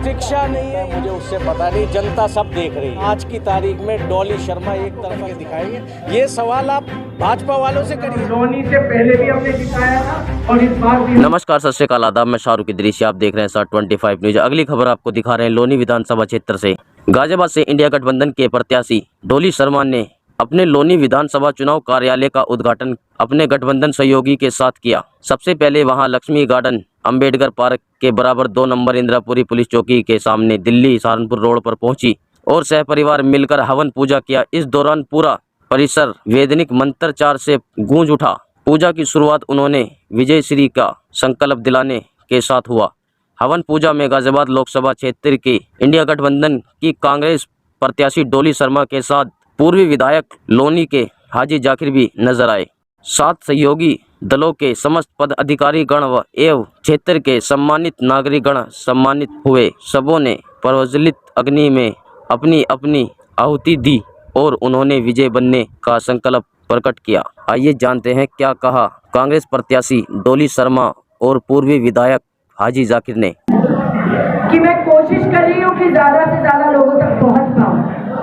शिक्षा नहीं है, मुझे उससे पता नहीं, जनता सब देख रही है। आज की तारीख में डॉली शर्मा एक तरफ के दिखाएंगे, ये सवाल आप भाजपा वालों से करिए। लोनी से पहले भी हमने दिखाया था और इस बार भी। नमस्कार, सत श्री अकाल, आदाब। मैं शाहरुख दृश्य आप देख रहे हैं SAR 25 न्यूज। अगली खबर आपको दिखा रहे हैं लोनी विधानसभा क्षेत्र से। गाजियाबाद से इंडिया गठबंधन के प्रत्याशी डॉली शर्मा ने अपने लोनी विधानसभा चुनाव कार्यालय का उद्घाटन अपने गठबंधन सहयोगी के साथ किया। सबसे पहले वहां लक्ष्मी गार्डन, अंबेडकर पार्क के बराबर 2 नंबर इंदिरापुरी पुलिस चौकी के सामने दिल्ली सहारनपुर रोड पर पहुंची और सहपरिवार मिलकर हवन पूजा किया। इस दौरान पूरा परिसर वैदिक मंत्रोच्चार से गूंज उठा। पूजा की शुरुआत उन्होंने विजय श्री का संकल्प दिलाने के साथ हुआ। हवन पूजा में गाजियाबाद लोकसभा क्षेत्र के इंडिया गठबंधन की कांग्रेस प्रत्याशी डॉली शर्मा के साथ पूर्वी विधायक लोनी के हाजी जाकिर भी नजर आए। साथ सहयोगी दलों के समस्त पदाधिकारी गण व एवं क्षेत्र के सम्मानित नागरिक गण सम्मानित हुए। सबों ने प्रज्वलित अग्नि में अपनी अपनी आहुति दी और उन्होंने विजय बनने का संकल्प प्रकट किया। आइए जानते हैं क्या कहा कांग्रेस प्रत्याशी डॉली शर्मा और पूर्वी विधायक हाजी जाकिर ने। कि मैं कोशिश कर रही हूँ कि ज्यादा से ज्यादा लोगों तक पहुँच पाऊँ,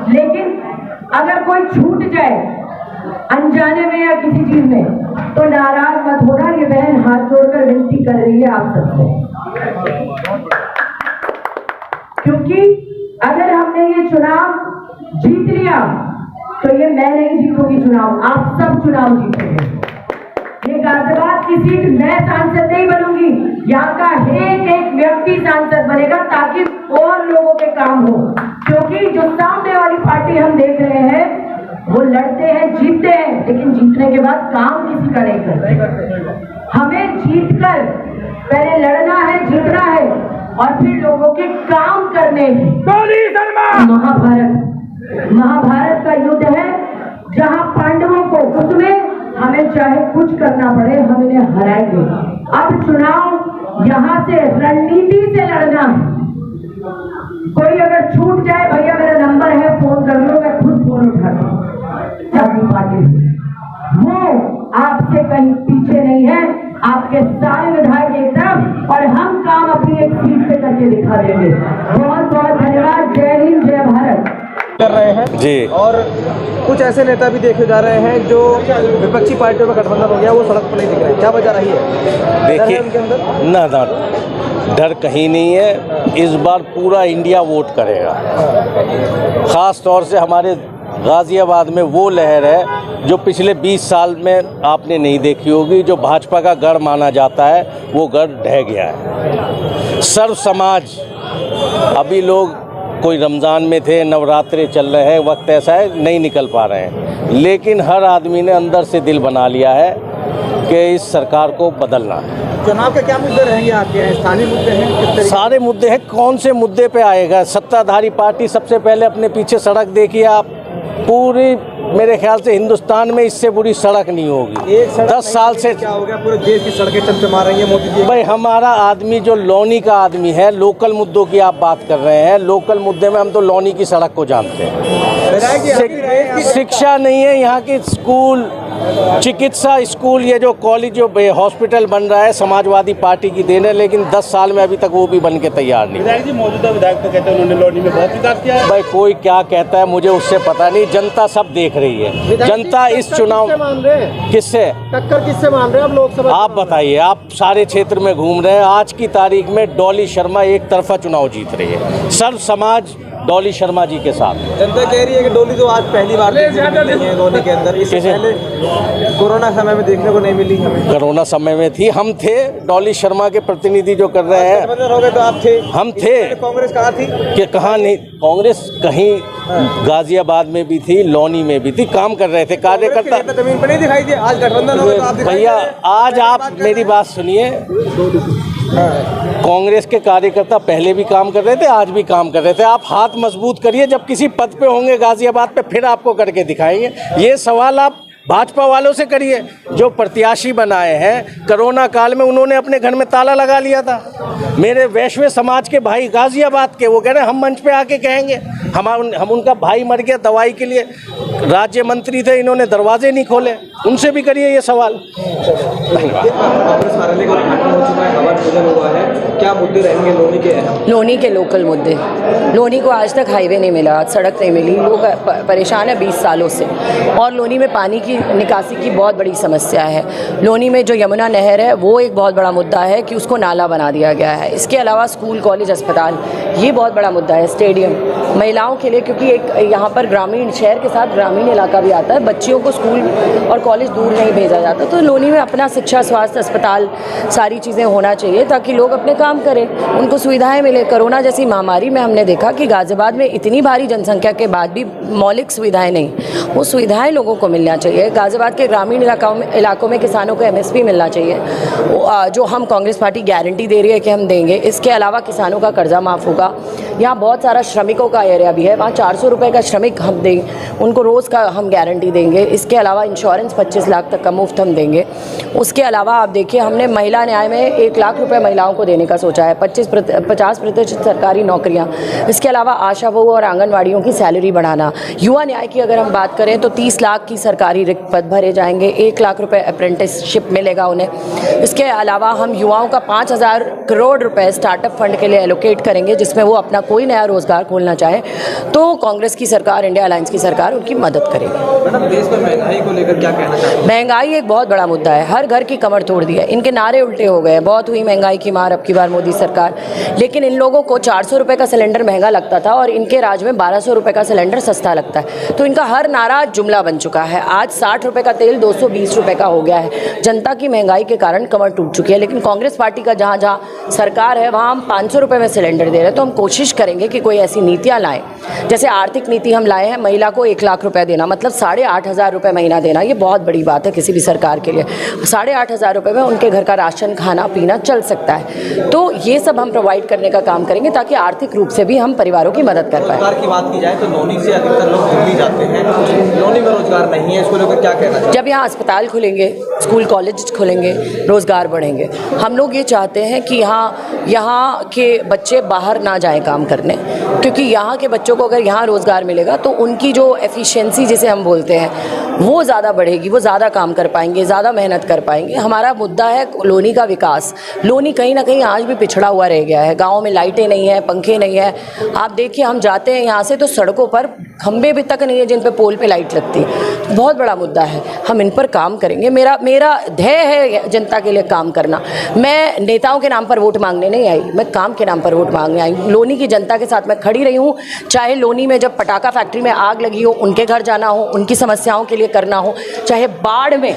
लेकिन अगर कोई छूट जाए अनजाने में या किसी चीज में तो नाराज मत होना। ये बहन हाथ जोड़कर विनती कर रही है आप सबसे, क्योंकि अगर हमने ये चुनाव जीत लिया तो ये मैं नहीं जीतूंगी चुनाव, आप सब चुनाव जीतेंगे। ये गाजियाबाद की सीट मैं सांसद नहीं बनूंगी, यहाँ का एक एक व्यक्ति सांसद बनेगा ताकि और लोगों के काम हो। क्योंकि जो सामने वाली पार्टी हम देख रहे हैं वो लड़ते हैं, जीतते हैं, लेकिन जीतने के बाद काम किसी का नहीं करते। हमें जीतकर पहले लड़ना है, जीतना है और फिर लोगों के काम करने हैं। महाभारत का युद्ध है जहां पांडवों को, उसमें हमें चाहे कुछ करना पड़े हम इन्हें हराएंगे। अब चुनाव यहाँ से रणनीति से लड़ना है। कोई अगर छूट जाए, भैया मेरा नंबर है, फोन कर लो, मैं खुद फोन उठाता हूँ। वो आपसे कहीं पीछे नहीं है, आपके सारे विधायक एक तरफ और हम काम अपनी एक सीट से करके दिखा देंगे। बहुत बहुत धन्यवाद। जय हिंद, जय भारत कर रहे हैं जी। और कुछ ऐसे नेता भी देखे जा रहे हैं जो विपक्षी पार्टियों में गठबंधन हो गया, वो सड़क पर नहीं दिख रहे हैं। क्या वजह रही है? देखिए, उनके अंदर ना डर कहीं नहीं है। इस बार पूरा इंडिया वोट करेगा। ख़ास तौर से हमारे गाज़ियाबाद में वो लहर है जो पिछले 20 साल में आपने नहीं देखी होगी। जो भाजपा का गढ़ माना जाता है वो गढ़ ढह गया है। सर्व समाज, अभी लोग कोई रमज़ान में थे, नवरात्रे चल रहे हैं, वक्त ऐसा है नहीं निकल पा रहे हैं, लेकिन हर आदमी ने अंदर से दिल बना लिया है कि इस सरकार को बदलना है। चुनाव के क्या मुद्दे रहेंगे आपके यहाँ? स्थानीय मुद्दे हैं, किस तरीके? सारे मुद्दे हैं। कौन से मुद्दे पे आएगा? सत्ताधारी पार्टी सबसे पहले अपने पीछे सड़क देखिए आप। पूरी मेरे ख्याल से हिंदुस्तान में इससे बुरी सड़क नहीं होगी। 10 साल से क्या हो गया? पूरे देश की सड़कें चमचमा रही हैं मोदी जी। भाई, हमारा आदमी जो लोनी का आदमी है, लोकल मुद्दों की आप बात कर रहे हैं, लोकल मुद्दे में हम तो लोनी की सड़क को जानते हैं। शिक्षा नहीं है यहाँ की। स्कूल, चिकित्सा स्कूल, ये जो कॉलेज, जो हॉस्पिटल बन रहा है समाजवादी पार्टी की देन है, लेकिन 10 साल में अभी तक वो भी बन के तैयार नहीं। विधायक जी, मौजूदा विधायक तो कहते हैं उन्होंने लोनी में बहुत विकास किया है। भाई, कोई क्या कहता है मुझे उससे पता नहीं, जनता सब देख रही है। जनता इस चुनाव किससे टक्कर किससे मान रहे हैं अब लोकसभा? आप बताइए, आप सारे क्षेत्र में घूम रहे हैं। आज की तारीख में डॉली शर्मा एक तरफा चुनाव जीत रही है। सर्व समाज डॉली शर्मा जी के साथ। जनता कह रही है कि डॉली तो आज पहली बार नहीं है लोनी के अंदर। इससे पहले कोरोना समय में देखने को नहीं मिली हमें। कोरोना समय में थी, हम थे। डॉली शर्मा के प्रतिनिधि जो कर रहे हैं, हो गए तो आप थे, हम थे। कांग्रेस कहाँ थी? कि कहाँ नहीं, कांग्रेस कहीं गाजियाबाद में भी थी, लोनी में भी थी, काम कर रहे थे कार्यकर्ता। जमीन पर नहीं दिखाई दी। आज गठबंधन हो गया तो आप दिखाई भैया, दे। आज आप मेरी बात सुनिए। कांग्रेस के कार्यकर्ता पहले भी काम कर रहे थे, आज भी काम कर रहे थे। आप हाथ मजबूत करिए, जब किसी पद पे होंगे गाजियाबाद पे फिर आपको करके दिखाएंगे। ये सवाल आप भाजपा वालों से करिए। जो प्रत्याशी बनाए हैं कोरोना काल में उन्होंने अपने घर में ताला लगा लिया था। मेरे वैश्य समाज के भाई गाजियाबाद के, वो कह रहे हैं हम मंच पे आके कहेंगे, हम उनका भाई मर गया दवाई के लिए, राज्य मंत्री थे, इन्होंने दरवाजे नहीं खोले, उनसे भी करिए ये सवाल। कांग्रेस कार्यालय का उद्घाटन हो चुका है, हवन पूजन हुआ है, क्या मुद्दे रहेंगे लोनी के अहम? लोनी के लोकल मुद्दे। लोनी को आज तक हाईवे नहीं मिला, सड़क नहीं मिली, लोग परेशान है 20 सालों से। और लोनी में पानी की निकासी की बहुत बड़ी समस्या है। लोनी में जो यमुना नहर है वो एक बहुत बड़ा मुद्दा है कि उसको नाला बना दिया गया है। इसके अलावा स्कूल, कॉलेज, अस्पताल ये बहुत बड़ा मुद्दा है। स्टेडियम महिलाओं के लिए, क्योंकि एक यहाँ पर ग्रामीण शहर के साथ ग्रामीण इलाका भी आता है, बच्चियों को स्कूल और कॉलेज दूर नहीं भेजा जाता, तो लोनी में अपना शिक्षा, स्वास्थ्य, अस्पताल सारी चीज़ें होना चाहिए ताकि लोग अपने काम करें, उनको सुविधाएं मिले। कोरोना जैसी महामारी में हमने देखा कि गाजियाबाद में इतनी भारी जनसंख्या के बाद भी मौलिक सुविधाएं नहीं, वो सुविधाएं लोगों को मिलना चाहिए। गाजियाबाद के ग्रामीण इलाकों में किसानों को MSP मिलना चाहिए, जो हम कांग्रेस पार्टी गारंटी दे रही है कि हम देंगे। इसके अलावा किसानों का कर्जा माफ़ होगा। यहाँ बहुत सारा श्रमिकों का एरिया भी है, वहाँ 400 रुपये का श्रमिक हम देंगे, उनको रोज़ का हम गारंटी देंगे। इसके अलावा इंश्योरेंस 25 लाख तक का मुफ्त हम देंगे। उसके अलावा आप देखिए, हमने महिला न्याय में 1 लाख रुपए महिलाओं को देने का सोचा है, 50% सरकारी नौकरियां। इसके अलावा आशा बहू और आंगनवाड़ियों की सैलरी बढ़ाना। युवा न्याय की अगर हम बात करें तो 30 लाख की सरकारी रिक्त पद भरे जाएंगे, 1 लाख रुपए अप्रेंटिसशिप मिलेगा उन्हें। इसके अलावा हम युवाओं का 5,000 करोड़ रुपए स्टार्टअप फंड के लिए एलोकेट करेंगे, जिसमें वो अपना कोई नया रोजगार खोलना चाहे तो कांग्रेस की सरकार, इंडिया अलायंस की सरकार उनकी मदद करेगी। मैडम, देश में महंगाई को लेकर क्या कहना चाहते हैं? महंगाई एक बहुत बड़ा मुद्दा है, हर घर की कमर तोड़ दी है। इनके नारे उल्टे हो गए, बहुत हुई महंगाई की मार अब की बार मोदी सरकार। लेकिन इन लोगों को 400 रुपये का सिलेंडर महंगा लगता था और इनके राज में 1200 रुपये का सिलेंडर सस्ता लगता है, तो इनका हर नारा जुमला बन चुका है। आज 60 रुपये का तेल 220 रुपये का हो गया है। जनता की महंगाई के कारण कमर टूट चुकी है। लेकिन कांग्रेस पार्टी का जहाँ जहाँ सरकार है वहाँ हम 500 रुपये में सिलेंडर दे रहे हैं, तो हम कोशिश करेंगे कि कोई ऐसी नीतियाँ लाएँ। जैसे आर्थिक नीति हम लाए हैं, महिला को 1 लाख रुपये देना, मतलब 8,500 रुपये महीना देना। ये बहुत बड़ी बात है किसी भी सरकार के लिए। 8,500 रुपये में उनके घर का राशन, खाना पीना चल सकता है। तो ये सब हम प्रोवाइड करने का काम करेंगे ताकि आर्थिक रूप से भी हम परिवारों की मदद कर पाएँ। रोजगार की बात की जाए तो लोनी से अधिकतर लोग दिल्ली जाते हैं, लोनी में रोजगार नहीं है, इसको लेकर क्या कहना चाहिए? जब यहाँ अस्पताल खुलेंगे, स्कूल कॉलेज खुलेंगे, रोजगार बढ़ेंगे। हम लोग ये चाहते हैं कि यहाँ के बच्चे बाहर ना जाएं काम करने, क्योंकि यहाँ के बच्चों को अगर यहाँ रोजगार मिलेगा तो उनकी जो एफिशिएंसी जिसे हम बोलते हैं वो ज़्यादा बढ़ेगी, वो ज़्यादा काम कर पाएंगे, ज़्यादा मेहनत कर पाएंगे। हमारा मुद्दा है लोनी का विकास। लोनी कहीं ना कहीं आज भी पिछड़ा हुआ रह गया है। गाँव में लाइटें नहीं है, पंखे नहीं है। आप देखिए, हम जाते हैं यहाँ से तो सड़कों पर खंबे भी तक नहीं है जिन पे पोल पे लाइट लगती। बहुत बड़ा मुद्दा है, हम इन पर काम करेंगे। मेरा ध्येय है जनता के लिए काम करना। मैं नेताओं के नाम पर वोट मांगने नहीं आई, मैं काम के नाम पर वोट मांगने आई। लोनी की जनता के साथ मैं खड़ी रही हूँ, चाहे लोनी में जब पटाखा फैक्ट्री में आग लगी हो उनके घर जाना हो, उनकी समस्याओं के लिए करना हो, चाहे बाढ़ में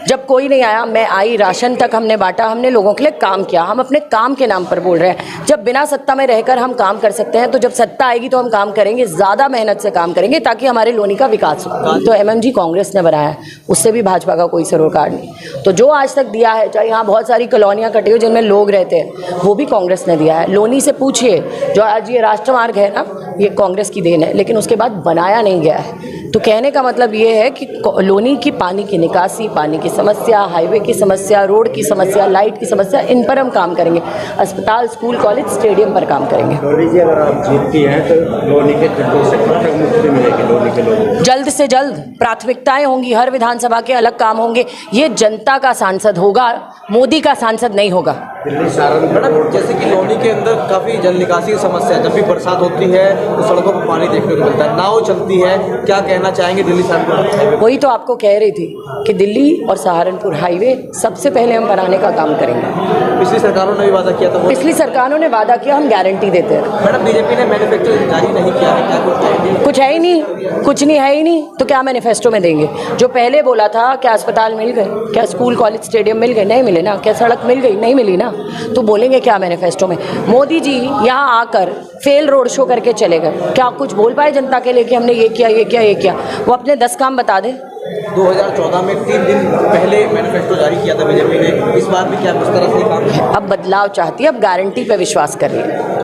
जब कोई नहीं आया मैं आई, राशन तक हमने बांटा, हमने लोगों के लिए काम किया। हम अपने काम के नाम पर बोल रहे हैं। जब बिना सत्ता में रहकर हम काम कर सकते हैं तो जब सत्ता आएगी तो हम काम करेंगे, ज़्यादा मेहनत से काम करेंगे ताकि हमारे लोनी का विकास हो। तो MMG कांग्रेस ने बनाया है, उससे भी भाजपा का कोई सरोकार नहीं। तो जो आज तक दिया है, चाहे यहाँ बहुत सारी कॉलोनियाँ कटी हो जिनमें लोग रहते हैं, वो भी कांग्रेस ने दिया है। लोनी से पूछिए, जो आज ये राष्ट्रमार्ग है ना, ये कांग्रेस की देन है, लेकिन उसके बाद बनाया नहीं गया है। तो कहने का मतलब ये है कि लोनी की पानी की निकासी, पानी की समस्या, हाईवे की समस्या, रोड की समस्या, लाइट की समस्या, इन पर हम काम करेंगे। अस्पताल, स्कूल, कॉलेज, स्टेडियम पर काम करेंगे। लोनी जी, अगर आप जीतती हैं तो लोनी के खड्डों से कब तक मुक्ति मिलेगी लोनी के लोगों को? जल्द से जल्द प्राथमिकताएं होंगी, हर विधानसभा के अलग काम होंगे। ये जनता का सांसद होगा, मोदी का सांसद नहीं होगा। दिल्ली सहारनपुर, जैसे कि लोनी के अंदर काफ़ी जल निकासी की समस्या है, जब भी बरसात होती है तो सड़कों पर पानी देखने को मिलता है, नाव चलती है, क्या कहना चाहेंगे दिल्ली सहारनपुर? वही तो आपको कह रही थी कि दिल्ली और सहारनपुर हाईवे सबसे पहले हम बनाने का काम करेंगे। पिछली सरकारों ने भी वादा किया था, पिछली सरकारों ने वादा किया, हम गारंटी देते हैं। मैडम, बीजेपी ने मैनिफेस्टो जारी नहीं किया है, क्या कुछ है ही नहीं, कुछ नहीं है ही नहीं, तो क्या मैनिफेस्टो में देंगे? जो पहले बोला था, क्या अस्पताल मिल गए, क्या स्कूल, कॉलेज, स्टेडियम मिल गए? नहीं मिले ना। क्या सड़क मिल गई? नहीं मिली ना। तो बोलेंगे क्या मैनिफेस्टो में? मोदी जी यहाँ आकर फेल रोड शो करके चले गए, क्या कुछ बोल पाए जनता के लिए कि हमने ये किया, ये किया, ये किया? वो अपने 10 काम बता दे। 2014 में 3 दिन पहले मैनिफेस्टो जारी किया था बीजेपी ने, इस बार भी क्या उस तरह से काम? अब बदलाव चाहती है, अब गारंटी पे विश्वास कर रही है।